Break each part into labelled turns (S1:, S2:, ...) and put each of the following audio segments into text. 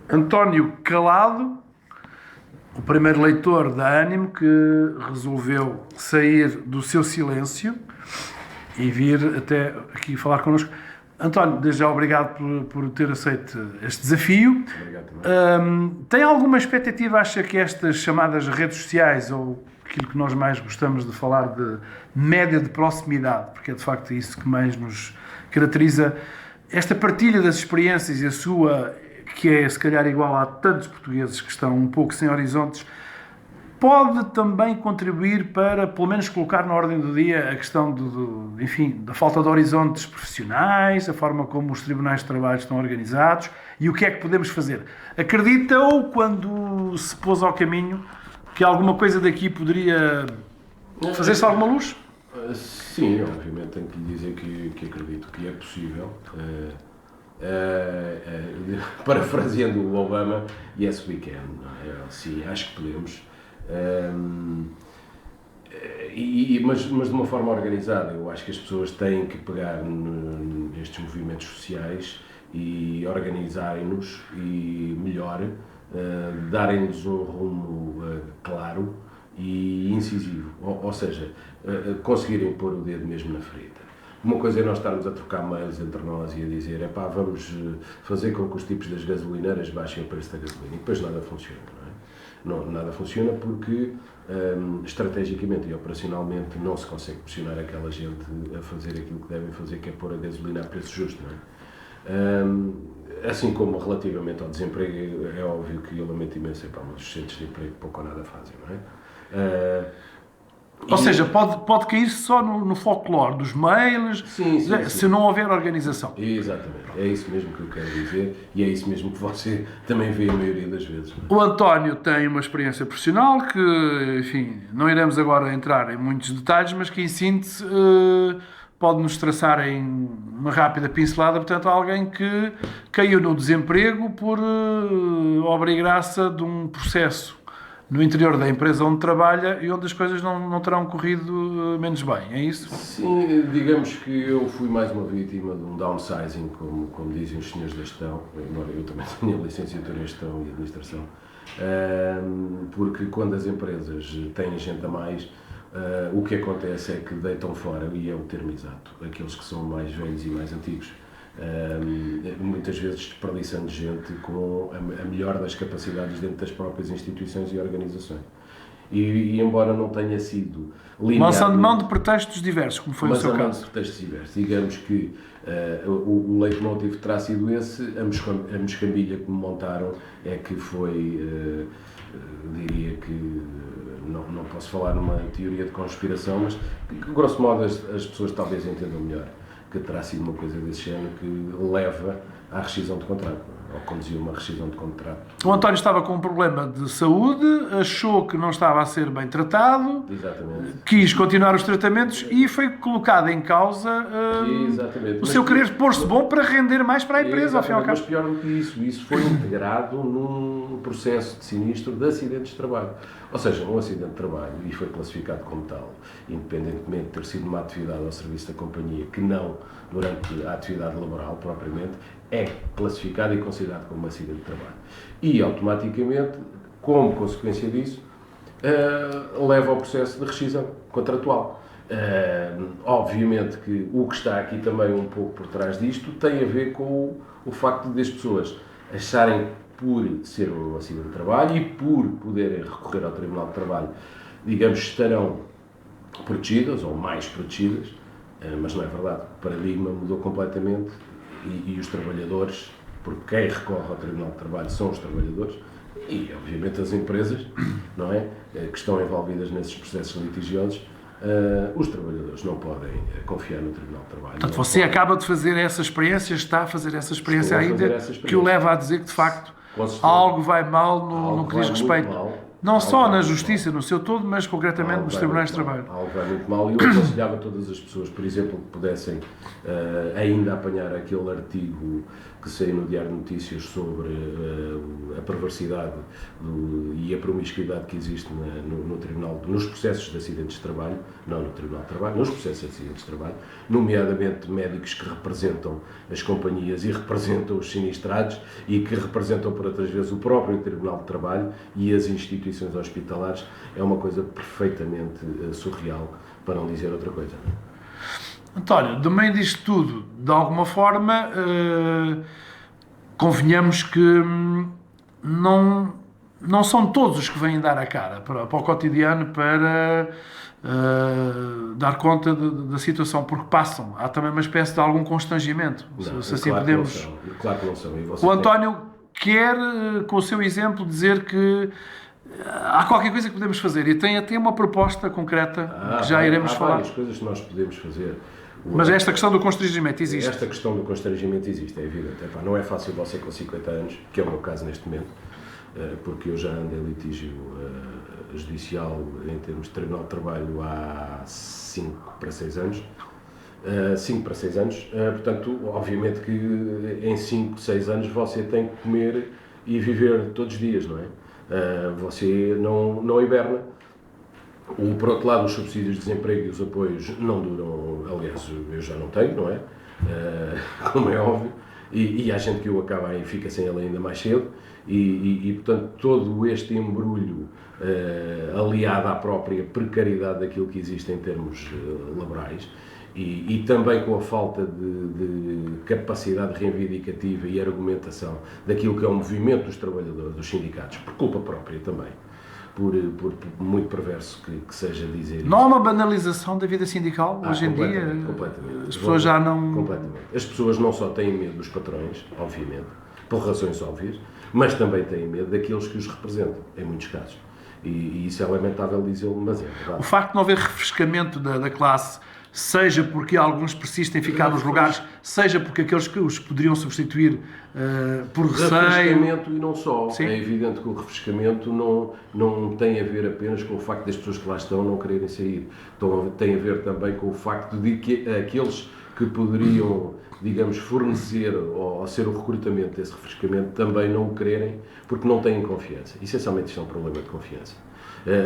S1: António Calado, o primeiro leitor da Ânimo, que resolveu sair do seu silêncio e vir até aqui falar connosco. António, desde já obrigado por ter aceito este desafio.
S2: Obrigado também.
S1: Tem alguma expectativa, acha que estas chamadas redes sociais, ou aquilo que nós mais gostamos de falar de média de proximidade, porque é de facto isso que mais nos caracteriza, esta partilha das experiências e a sua, que é se calhar igual a tantos portugueses que estão um pouco sem horizontes, pode também contribuir para, pelo menos, colocar na ordem do dia a questão enfim, da falta de horizontes profissionais, a forma como os tribunais de trabalho estão organizados e o que é que podemos fazer. Acredita ou quando se pôs ao caminho que alguma coisa daqui poderia fazer-se alguma luz?
S2: Sim, obviamente tenho que lhe dizer que acredito que é possível. Parafraseando o Obama, yes we can. Sim, acho que podemos. Mas de uma forma organizada. Eu acho que as pessoas têm que pegar nestes movimentos sociais e organizarem-nos e melhor, darem-nos um rumo claro e incisivo, ou seja, conseguirem pôr o dedo mesmo na ferida. Uma coisa é nós estarmos a trocar mails entre nós e a dizer vamos fazer com que os tipos das gasolineiras baixem o preço da gasolina, e depois nada funciona, não é? Não, nada funciona porque estrategicamente e operacionalmente não se consegue pressionar aquela gente a fazer aquilo que devem fazer, que é pôr a gasolina a preço justo, não é? Assim como relativamente ao desemprego, é óbvio que eu lamento imenso, mas os centros de emprego pouco ou nada fazem, não é?
S1: Ou seja, pode cair só no folclore dos mails,
S2: sim.
S1: se não houver organização.
S2: Exatamente, é isso mesmo que eu quero dizer e é isso mesmo que você também vê a maioria das vezes.
S1: O António tem uma experiência profissional que, enfim, não iremos agora entrar em muitos detalhes, mas que em síntese pode-nos traçar em uma rápida pincelada, portanto, alguém que caiu no desemprego por obra e graça de um processo no interior da empresa onde trabalha e onde as coisas não terão corrido menos bem, é isso?
S2: Sim, digamos que eu fui mais uma vítima de um downsizing, como dizem os senhores da gestão, embora eu também tenha licenciatura em gestão e administração, porque quando as empresas têm gente a mais, o que acontece é que deitam fora, e é o termo exato, aqueles que são mais velhos e mais antigos. Muitas vezes desperdiçando gente com a melhor das capacidades dentro das próprias instituições e organizações. E embora não tenha sido linear...
S1: Lançando mão de pretextos diversos, como foi o seu caso.
S2: De pretextos diversos. Digamos que o leitmotiv terá sido esse, a moscambilha que me montaram é que foi, diria que, não posso falar numa teoria de conspiração, mas que grosso modo as pessoas talvez entendam melhor, que terá sido uma coisa desse género que leva à rescisão de contrato, ou conduziu uma rescisão de contrato.
S1: O António estava com um problema de saúde, achou que não estava a ser bem tratado,
S2: Exatamente.
S1: Quis continuar os tratamentos e foi colocado em causa o seu querer pôr-se bom para render mais para a empresa, ao fim e ao cabo.
S2: Mas pior do que isso foi integrado num processo de sinistro de acidentes de trabalho. Ou seja, um acidente de trabalho, e foi classificado como tal, independentemente de ter sido uma atividade ao serviço da companhia, que não durante a atividade laboral propriamente, é classificado e considerado como um acidente de trabalho. E, automaticamente, como consequência disso, leva ao processo de rescisão contratual. Obviamente que o que está aqui também um pouco por trás disto tem a ver com o facto de as pessoas acharem, por ser um acidente de trabalho e por poderem recorrer ao Tribunal de Trabalho, digamos, estarão protegidas ou mais protegidas, mas não é verdade. O paradigma mudou completamente e os trabalhadores, porque quem recorre ao Tribunal de Trabalho são os trabalhadores e, obviamente, as empresas, não é, que estão envolvidas nesses processos litigiosos. Os trabalhadores não podem confiar no Tribunal de Trabalho.
S1: Portanto, você acaba de fazer essa experiência, está a fazer essa experiência ainda, que o leva a dizer que, de facto, algo vai mal no que diz respeito Não só na justiça, no seu todo, mas concretamente nos tribunais de trabalho.
S2: Algo vai muito mal, e eu aconselhava todas as pessoas, por exemplo, que pudessem ainda apanhar aquele artigo que saiu no Diário de Notícias sobre a perversidade e a promiscuidade que existe no Tribunal, nos processos de acidentes de trabalho, não no Tribunal de Trabalho, nos processos de acidentes de trabalho, nomeadamente médicos que representam as companhias e representam os sinistrados e que representam por outras vezes o próprio Tribunal de Trabalho e as instituições hospitalares. É uma coisa perfeitamente surreal, para não dizer outra coisa.
S1: António, do meio disto tudo, de alguma forma, convenhamos que não são todos os que vêm dar a cara para o cotidiano para dar conta da situação, porque passam. Há também uma espécie de algum constrangimento,
S2: Não,
S1: se assim
S2: claro
S1: podemos...
S2: Claro que não são.
S1: O António quer, com o seu exemplo, dizer que há qualquer coisa que podemos fazer e tem até uma proposta concreta que já iremos falar.
S2: Há várias coisas que nós podemos fazer.
S1: Mas esta questão do constrangimento existe.
S2: Esta questão do constrangimento existe, é evidente. Não é fácil você com 50 anos, que é o meu caso neste momento, porque eu já ando em litígio judicial em termos de Tribunal de Trabalho há 5 para 6 anos. 5 para 6 anos, portanto, obviamente que em 5, 6 anos você tem que comer e viver todos os dias, não é? Você não hiberna. Por outro lado, os subsídios de desemprego e os apoios não duram, aliás, eu já não tenho, não é? Como é óbvio, e há gente que o acaba e fica sem ele ainda mais cedo, e portanto, todo este embrulho aliado à própria precariedade daquilo que existe em termos laborais, e também com a falta de capacidade reivindicativa e argumentação daquilo que é o movimento dos trabalhadores, dos sindicatos, por culpa própria também, por muito perverso que seja dizer isso.
S1: Não há uma banalização da vida sindical hoje em dia?
S2: Completamente.
S1: As pessoas já não...
S2: Completamente. As pessoas não só têm medo dos patrões, obviamente, por razões óbvias, mas também têm medo daqueles que os representam, em muitos casos. E isso é lamentável dizê-lo, mas é verdade.
S1: O facto de não haver refrescamento da classe, seja porque alguns persistem em ficar nos lugares, seja porque aqueles que os poderiam substituir por receio...
S2: Refrescamento e não só.
S1: Sim.
S2: É evidente que o refrescamento não tem a ver apenas com o facto das pessoas que lá estão não quererem sair. Então, tem a ver também com o facto de que aqueles que poderiam, digamos, fornecer ou ser o recrutamento desse refrescamento também não o quererem porque não têm confiança. Essencialmente isto é um problema de confiança.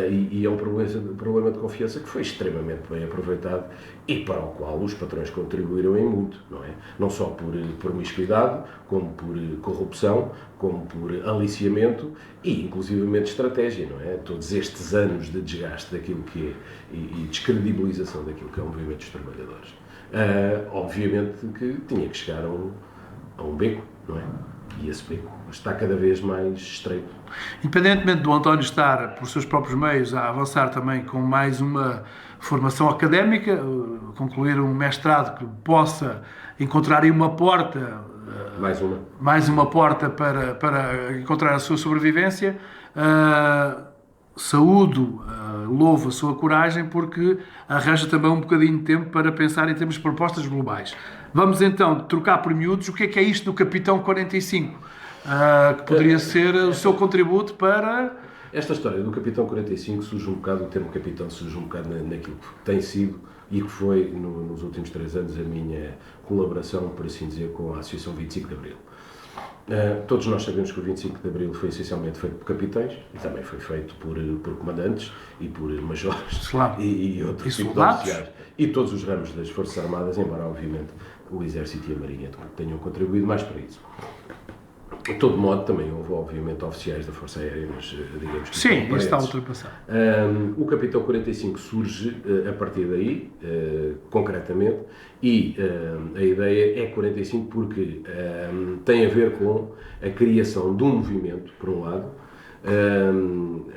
S2: E é um problema de confiança que foi extremamente bem aproveitado e para o qual os patrões contribuíram em muito, não é? Não só por promiscuidade, como por corrupção, como por aliciamento e inclusivamente estratégia, não é? Todos estes anos de desgaste daquilo que é e descredibilização daquilo que é o movimento dos trabalhadores. Obviamente que tinha que chegar a um beco, não é? E esse beco está cada vez mais estreito.
S1: Independentemente do António estar, por seus próprios meios, a avançar também com mais uma formação académica, concluir um mestrado que possa encontrar aí uma porta, mais uma porta para encontrar a sua sobrevivência, saúdo, louvo a sua coragem, porque arranja também um bocadinho de tempo para pensar em termos de propostas globais. Vamos então trocar por miúdos. O que é isto do Capitão 45? Que poderia ser o seu contributo para...
S2: Esta história do Capitão 45 surge um bocado, o termo Capitão surge um bocado naquilo que tem sido e que foi, nos últimos 3 anos, a minha colaboração, por assim dizer, com a Associação 25 de Abril. Todos nós sabemos que o 25 de Abril foi essencialmente feito por capitães e também foi feito por comandantes e por majores e outros tipos de oficiais. E todos os ramos das Forças Armadas, embora, obviamente, o Exército e a Marinha tenham contribuído mais para isso. De todo modo, também houve, obviamente, oficiais da Força Aérea, mas digamos que...
S1: Sim, isso está ultrapassado.
S2: O Capitão 45 surge a partir daí, concretamente, e a ideia é 45 porque tem a ver com a criação de um movimento, por um lado,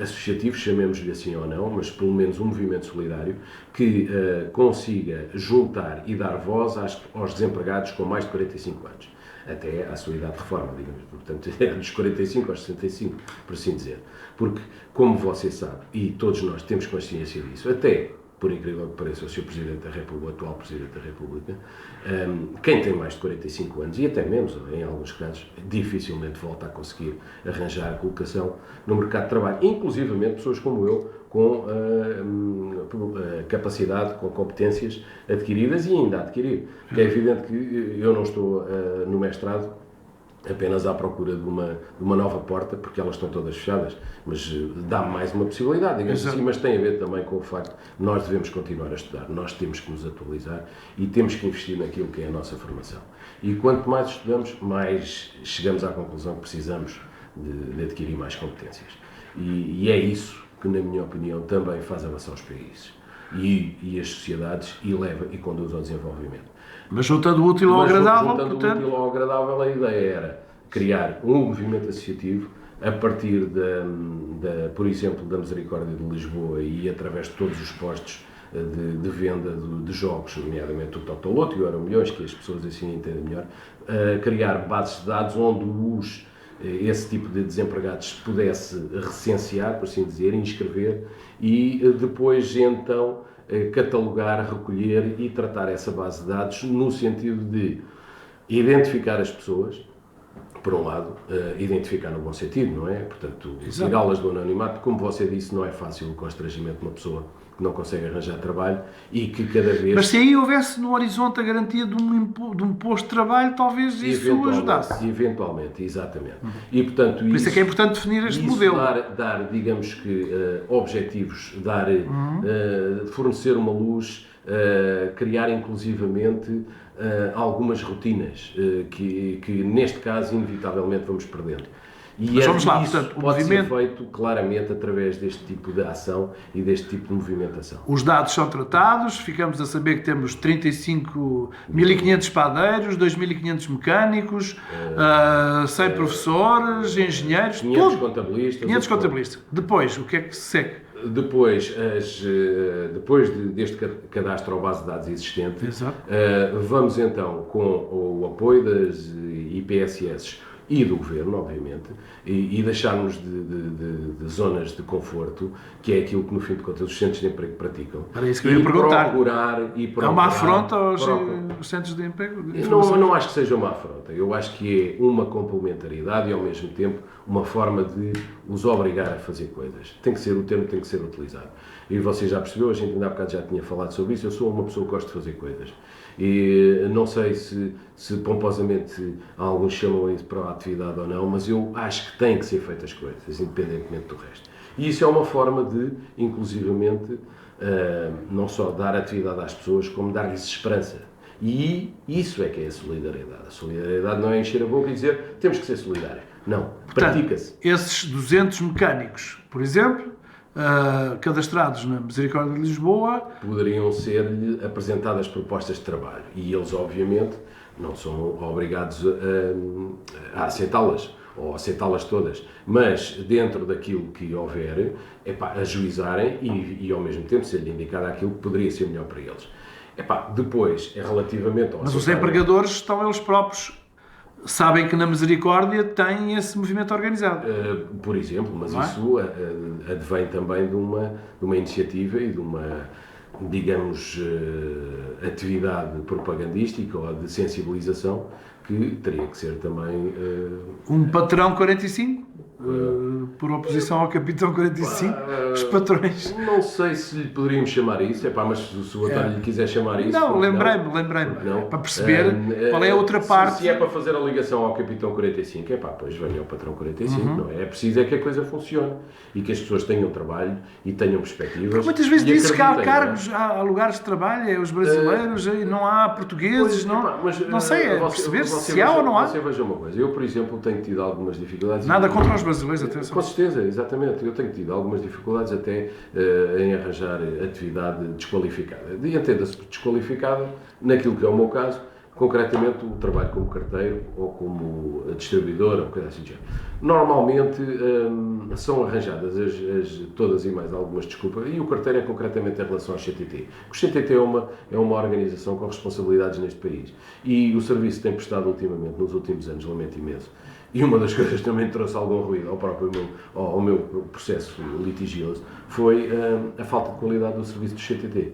S2: associativo, chamemos-lhe assim ou não, mas pelo menos um movimento solidário, que consiga juntar e dar voz aos desempregados com mais de 45 anos. Até à sua idade de reforma, digamos, portanto, dos 45 aos 65, por assim dizer. Porque, como você sabe, e todos nós temos consciência disso, até por incrível que pareça, o Sr. Presidente da República, o atual Presidente da República, quem tem mais de 45 anos, e até menos, em alguns casos, dificilmente volta a conseguir arranjar colocação no mercado de trabalho. Inclusivamente pessoas como eu, com capacidade, com competências adquiridas e ainda a adquirir. É evidente que eu não estou no mestrado apenas à procura de uma nova porta, porque elas estão todas fechadas, mas dá-me mais uma possibilidade, digamos assim, mas tem a ver também com o facto de nós devemos continuar a estudar, nós temos que nos atualizar e temos que investir naquilo que é a nossa formação. E quanto mais estudamos, mais chegamos à conclusão que precisamos de adquirir mais competências. E é isso que, na minha opinião, também faz avançar os países e as sociedades e leva e conduz ao desenvolvimento.
S1: Mas juntando o útil ao agradável,
S2: juntando o útil ao agradável, a ideia era criar um movimento associativo a partir por exemplo, da Misericórdia de Lisboa e através de todos os postos de venda de jogos, nomeadamente o Totoloto e o Euromilhões, que as pessoas assim entendem melhor, criar bases de dados onde esse tipo de desempregados pudesse recensear, por assim dizer, inscrever e depois então catalogar, recolher e tratar essa base de dados no sentido de identificar as pessoas, por um lado, identificar no bom sentido, não é? Portanto, tirá-las do anonimato, como você disse, não é fácil o constrangimento de uma pessoa que não consegue arranjar trabalho e que cada vez...
S1: Mas se aí houvesse no horizonte a garantia de um posto de trabalho, talvez isso ajudasse.
S2: Eventualmente, exatamente. E, portanto,
S1: por isso é que é importante definir este modelo.
S2: Dar, digamos que, objetivos, fornecer uma luz, criar inclusivamente algumas rotinas que neste caso inevitavelmente vamos perdendo. E
S1: mas vamos lá,
S2: isso
S1: portanto,
S2: pode ser feito claramente através deste tipo de ação e deste tipo de movimentação.
S1: Os dados são tratados, ficamos a saber que temos 35.500 padeiros, 2.500 mecânicos, 100 professores, engenheiros,
S2: 500 contabilistas.
S1: 500 contabilistas. Depois, o que é que se segue?
S2: Depois deste cadastro ou base de dados existente, vamos então, com o apoio das IPSS e do Governo, obviamente, e deixarmos de zonas de conforto, que é aquilo que, no fim de contas, os centros de emprego praticam.
S1: Para isso que eu ia perguntar.
S2: Procurar,
S1: é uma afronta aos centros de emprego?
S2: Não acho que seja uma afronta. Eu acho que é uma complementaridade e, ao mesmo tempo, uma forma de os obrigar a fazer coisas. O termo tem que ser utilizado. E você já percebeu, a gente ainda há bocado já tinha falado sobre isso, eu sou uma pessoa que gosta de fazer coisas. E não sei se pomposamente alguns chamam isso para a atividade ou não, mas eu acho que têm que ser feitas coisas, independentemente do resto. E isso é uma forma de, inclusivamente, não só dar atividade às pessoas, como dar-lhes esperança. E isso é que é a solidariedade. A solidariedade não é encher a boca e dizer temos que ser solidários. Não, pratica-se.
S1: Esses 200 mecânicos, por exemplo, cadastrados na Misericórdia de Lisboa,
S2: poderiam ser-lhe apresentadas propostas de trabalho e eles, obviamente, não são obrigados a aceitá-las ou aceitá-las todas, mas dentro daquilo que houver, ajuizarem e ao mesmo tempo ser-lhe indicado aquilo que poderia ser melhor para eles. Depois, é relativamente ao...
S1: Mas os empregadores estão eles próprios, sabem que na Misericórdia tem esse movimento organizado.
S2: Por exemplo, mas isso advém também de uma iniciativa e de uma, digamos, atividade propagandística ou de sensibilização que teria que ser também...
S1: Um patrão 45? Por oposição ao capitão 45, os patrões.
S2: Não sei se lhe poderíamos chamar isso, mas se o António lhe quiser chamar isso...
S1: Não, lembrei-me, para perceber qual é a outra parte.
S2: Se é para fazer a ligação ao capitão 45, pois venha ao patrão 45, não é? É preciso que a coisa funcione e que as pessoas tenham trabalho e tenham perspectivas.
S1: Porque muitas vezes dizes que há cargos, há lugares de trabalho, os brasileiros, não há portugueses, não sei, é perceber se há ou não há.
S2: Você veja uma coisa, eu, por exemplo, tenho tido algumas dificuldades...
S1: Nada contra os brasileiros, atenção.
S2: Com certeza, exatamente. Eu tenho tido algumas dificuldades até em arranjar atividade desqualificada. E entenda-se desqualificada, naquilo que é o meu caso, concretamente o trabalho como carteiro ou como distribuidor, ou coisa assim. Normalmente são arranjadas todas e mais algumas, desculpa, e o carteiro é concretamente em relação ao CTT. O CTT é uma organização com responsabilidades neste país e o serviço tem prestado ultimamente, nos últimos anos, lamento imenso. E uma das coisas que também trouxe algum ruído ao meu processo litigioso foi a falta de qualidade do serviço do CTT.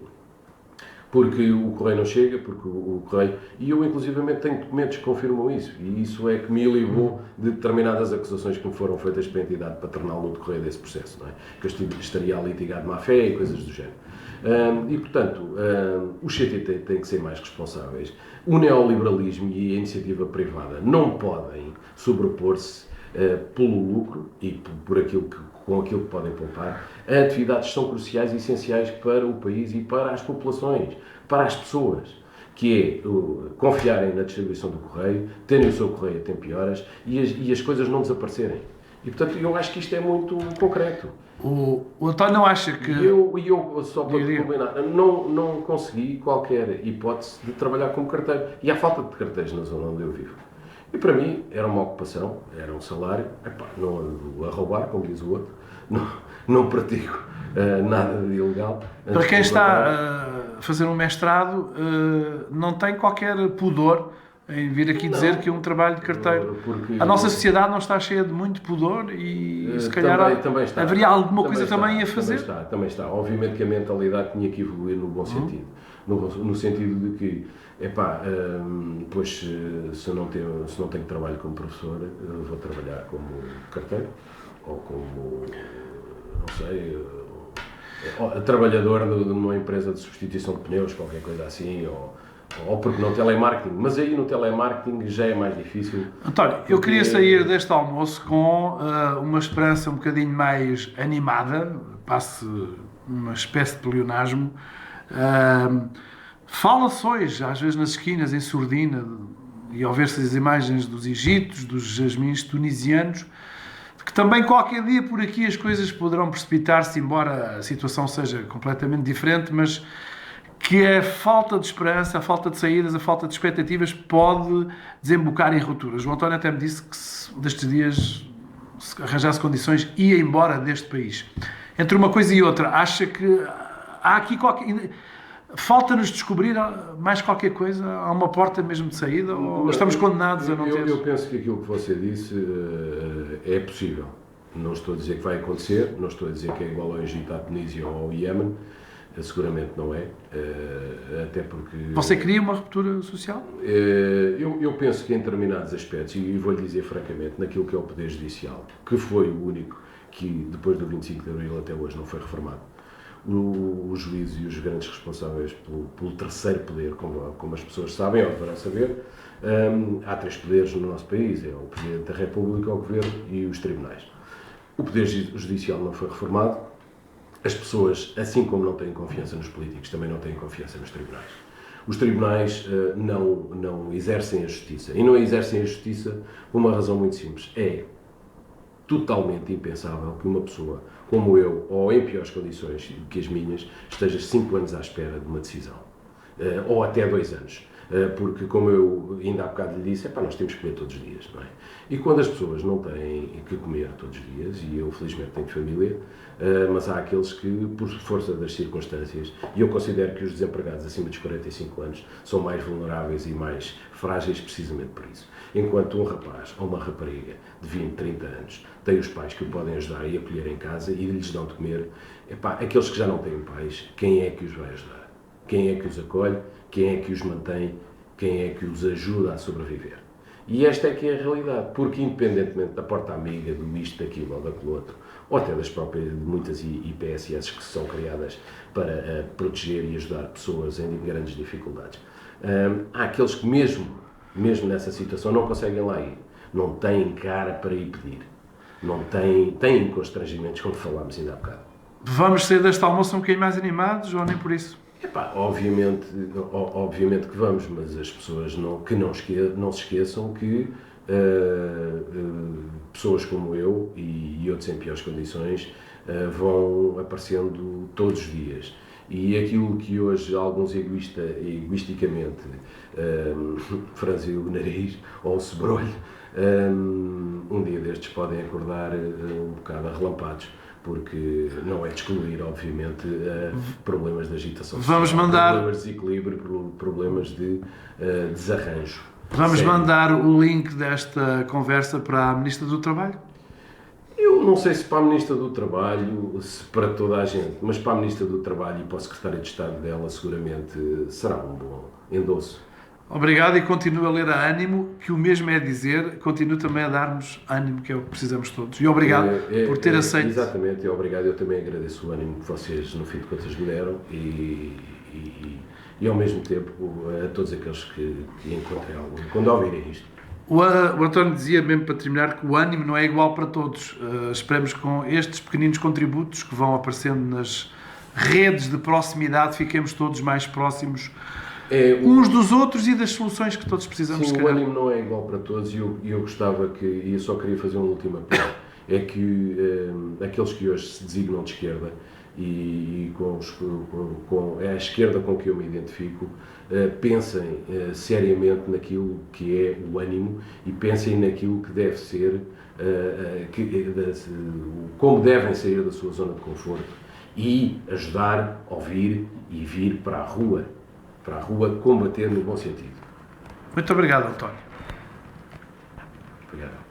S2: Porque o correio não chega, porque o correio... E eu, inclusivamente, tenho documentos que confirmam isso. E isso é que me livrou de determinadas acusações que me foram feitas pela entidade patronal no decorrer desse processo, não é? Que eu estaria ali litigado de má-fé e coisas do género. E, portanto, os CTT têm que ser mais responsáveis. O neoliberalismo e a iniciativa privada não podem sobrepor-se pelo lucro e com aquilo que podem poupar a atividades que são cruciais e essenciais para o país e para as populações, para as pessoas, que é confiarem na distribuição do correio, terem o seu correio a tempo e horas e as coisas não desaparecerem. E, portanto, eu acho que isto é muito concreto.
S1: O António não acha que...
S2: Eu só para combinar, não consegui qualquer hipótese de trabalhar como carteiro. E há falta de carteiros na zona onde eu vivo. E para mim era uma ocupação, era um salário, não ando a roubar, como diz o outro, não pratico nada de ilegal.
S1: Para quem está a fazer um mestrado, não tem qualquer pudor em vir aqui dizer que é um trabalho de carteiro. A nossa sociedade não está cheia de muito pudor e se calhar
S2: também está.
S1: Haveria alguma coisa também a fazer?
S2: Também está. Obviamente que a mentalidade tinha que evoluir no bom sentido. No sentido de que, pois se não tenho trabalho como professor, vou trabalhar como carteiro ou como, não sei, trabalhador de uma empresa de substituição de pneus, qualquer coisa assim, ou porque no telemarketing, mas aí no telemarketing já é mais difícil.
S1: António, eu queria sair deste almoço com uma esperança um bocadinho mais animada, passe uma espécie de pleonasmo. Fala-se hoje, às vezes nas esquinas, em surdina, e ao ver-se as imagens dos egitos, dos jasmins tunisianos, que também qualquer dia por aqui as coisas poderão precipitar-se, embora a situação seja completamente diferente, mas que a falta de esperança, a falta de saídas, a falta de expectativas pode desembocar em rupturas. O António até me disse que destes dias, se arranjasse condições, ia embora deste país. Entre uma coisa e outra, acha que há aqui falta-nos descobrir mais qualquer coisa? Há uma porta mesmo de saída? Ou estamos condenados a não ter?
S2: Eu penso que aquilo que você disse é possível. Não estou a dizer que vai acontecer, não estou a dizer que é igual ao Egito, à Tunísia ou ao Iémen. Seguramente não é, até porque...
S1: Você queria uma ruptura social?
S2: Eu penso que em determinados aspectos, e vou-lhe dizer francamente, naquilo que é o Poder Judicial, que foi o único que, depois do 25 de Abril até hoje, não foi reformado, os juízes e os grandes responsáveis pelo terceiro poder, como as pessoas sabem ou deverão saber, há três poderes no nosso país, é o Presidente da República, o Governo e os tribunais. O Poder Judicial não foi reformado. As pessoas, assim como não têm confiança nos políticos, também não têm confiança nos tribunais. Os tribunais não exercem a justiça. E não exercem a justiça por uma razão muito simples. É totalmente impensável que uma pessoa como eu, ou em piores condições que as minhas, esteja 5 anos à espera de uma decisão. Ou até 2 anos. Porque, como eu ainda há bocado lhe disse, nós temos que comer todos os dias, não é? E quando as pessoas não têm que comer todos os dias, e eu felizmente tenho família, mas há aqueles que, por força das circunstâncias, e eu considero que os desempregados acima dos 45 anos são mais vulneráveis e mais frágeis precisamente por isso. Enquanto um rapaz ou uma rapariga de 20, 30 anos tem os pais que o podem ajudar e acolher em casa e lhes dão de comer, aqueles que já não têm pais, quem é que os vai ajudar? Quem é que os acolhe? Quem é que os mantém? Quem é que os ajuda a sobreviver? E esta é que é a realidade, porque independentemente da porta amiga, do isto, daquilo ou daquele outro, ou até das próprias muitas IPSS que são criadas para proteger e ajudar pessoas em grandes dificuldades, há aqueles que mesmo nessa situação não conseguem lá ir, não têm cara para ir pedir, não têm constrangimentos, como falámos ainda há bocado.
S1: Vamos sair deste almoço um bocadinho mais animados ou nem por isso?
S2: Obviamente que vamos, mas as pessoas não se esqueçam que pessoas como eu e outros em piores condições vão aparecendo todos os dias. E aquilo que hoje alguns egoisticamente franzem o nariz ou o sobrolho, um dia destes podem acordar um bocado arrelampados, porque não é de excluir, obviamente, problemas de agitação social, problemas de desequilíbrio, problemas de desarranjo.
S1: Vamos mandar o link desta conversa para a Ministra do Trabalho?
S2: Eu não sei se para a Ministra do Trabalho, se para toda a gente, mas para a Ministra do Trabalho e para o Secretário de Estado dela, seguramente será um bom endosso.
S1: Obrigado e continuo a ler a ânimo, que o mesmo é dizer, continuo também a dar-nos ânimo, que é o que precisamos todos. E obrigado por ter aceito.
S2: Exatamente, e obrigado. Eu também agradeço o ânimo que vocês, no fim de contas, me deram e ao mesmo tempo a todos aqueles que encontrem algum, quando ouvirem isto.
S1: O António dizia, mesmo para terminar, que o ânimo não é igual para todos. Esperemos que com estes pequeninos contributos que vão aparecendo nas redes de proximidade, fiquemos todos mais próximos uns dos outros e das soluções que todos precisamos.
S2: Sim, o ânimo não é igual para todos e eu gostava e eu só queria fazer um último apelo, é que aqueles que hoje se designam de esquerda e é a esquerda com que eu me identifico, pensem seriamente naquilo que é o ânimo e pensem naquilo que deve ser, como devem sair da sua zona de conforto e ajudar, ouvir e vir para a rua combater no bom sentido.
S1: Muito obrigado, António.
S2: Obrigado.